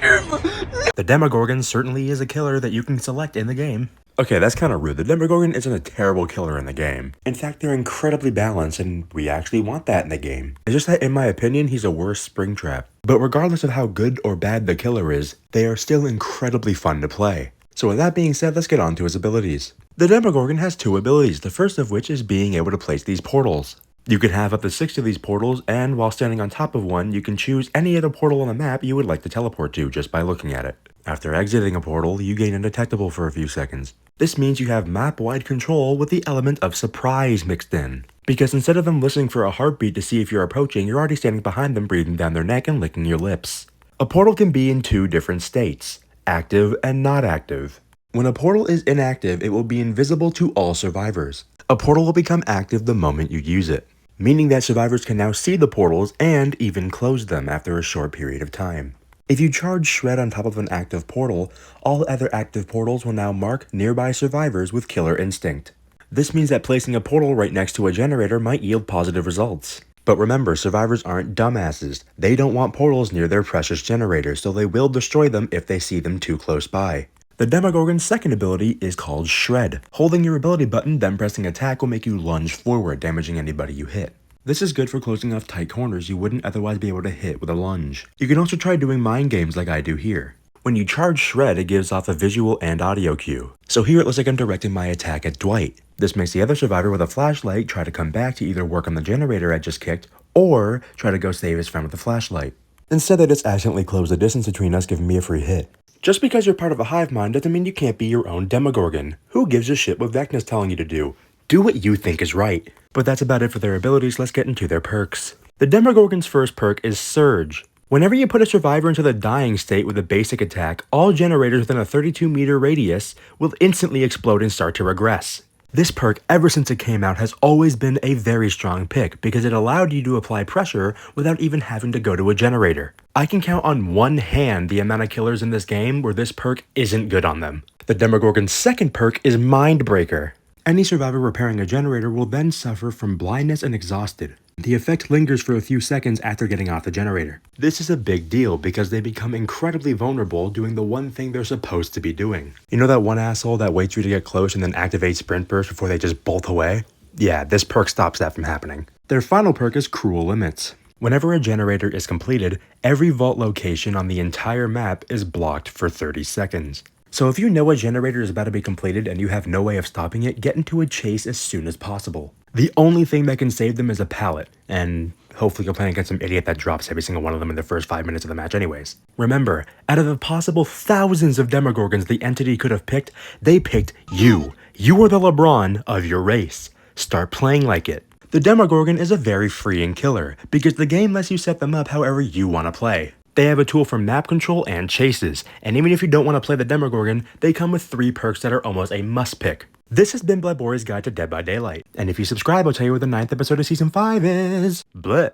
The Demogorgon certainly is a killer that you can select in the game. Okay, that's kind of rude. The Demogorgon isn't a terrible killer in the game. In fact, they're incredibly balanced, and we actually want that in the game. It's just that, in my opinion, he's a worse Springtrap. But regardless of how good or bad the killer is, they are still incredibly fun to play. So with that being said, let's get on to his abilities. The Demogorgon has two abilities, the first of which is being able to place these portals. You can have up to 6 of these portals, and while standing on top of one, you can choose any other portal on the map you would like to teleport to just by looking at it. After exiting a portal, you gain undetectable for a few seconds. This means you have map-wide control with the element of surprise mixed in. Because instead of them listening for a heartbeat to see if you're approaching, you're already standing behind them, breathing down their neck and licking your lips. A portal can be in two different states, active and not active. When a portal is inactive, it will be invisible to all survivors. A portal will become active the moment you use it, meaning that survivors can now see the portals and even close them after a short period of time. If you charge Shred on top of an active portal, all other active portals will now mark nearby survivors with Killer Instinct. This means that placing a portal right next to a generator might yield positive results. But remember, survivors aren't dumbasses. They don't want portals near their precious generators, so they will destroy them if they see them too close by. The Demogorgon's second ability is called Shred. Holding your ability button, then pressing attack will make you lunge forward, damaging anybody you hit. This is good for closing off tight corners you wouldn't otherwise be able to hit with a lunge. You can also try doing mind games like I do here. When you charge Shred, it gives off a visual and audio cue. So here it looks like I'm directing my attack at Dwight. This makes the other survivor with a flashlight try to come back to either work on the generator I just kicked, or try to go save his friend with a flashlight. Instead, they just accidentally close the distance between us, giving me a free hit. Just because you're part of a hive mind doesn't mean you can't be your own Demogorgon. Who gives a shit what Vecna's telling you to do? Do what you think is right. But that's about it for their abilities, let's get into their perks. The Demogorgon's first perk is Surge. Whenever you put a survivor into the dying state with a basic attack, all generators within a 32-meter radius will instantly explode and start to regress. This perk, ever since it came out, has always been a very strong pick because it allowed you to apply pressure without even having to go to a generator. I can count on one hand the amount of killers in this game where this perk isn't good on them. The Demogorgon's second perk is Mind Breaker. Any survivor repairing a generator will then suffer from blindness and exhausted. The effect lingers for a few seconds after getting off the generator. This is a big deal because they become incredibly vulnerable doing the one thing they're supposed to be doing. You know that one asshole that waits for you to get close and then activates Sprint Burst before they just bolt away? Yeah, this perk stops that from happening. Their final perk is Cruel Limits. Whenever a generator is completed, every vault location on the entire map is blocked for 30 seconds. So if you know a generator is about to be completed and you have no way of stopping it, get into a chase as soon as possible. The only thing that can save them is a pallet, and hopefully you're playing against some idiot that drops every single one of them in the first 5 minutes of the match anyways. Remember, out of the possible thousands of Demogorgons the entity could have picked, they picked you. You are the LeBron of your race. Start playing like it. The Demogorgon is a very freeing killer, because the game lets you set them up however you want to play. They have a tool for map control and chases, and even if you don't want to play the Demogorgon, they come with 3 perks that are almost a must pick. This has been Borey's Guide to Dead by Daylight, and if you subscribe I'll tell you what the 9th episode of Season 5 is. Bleh.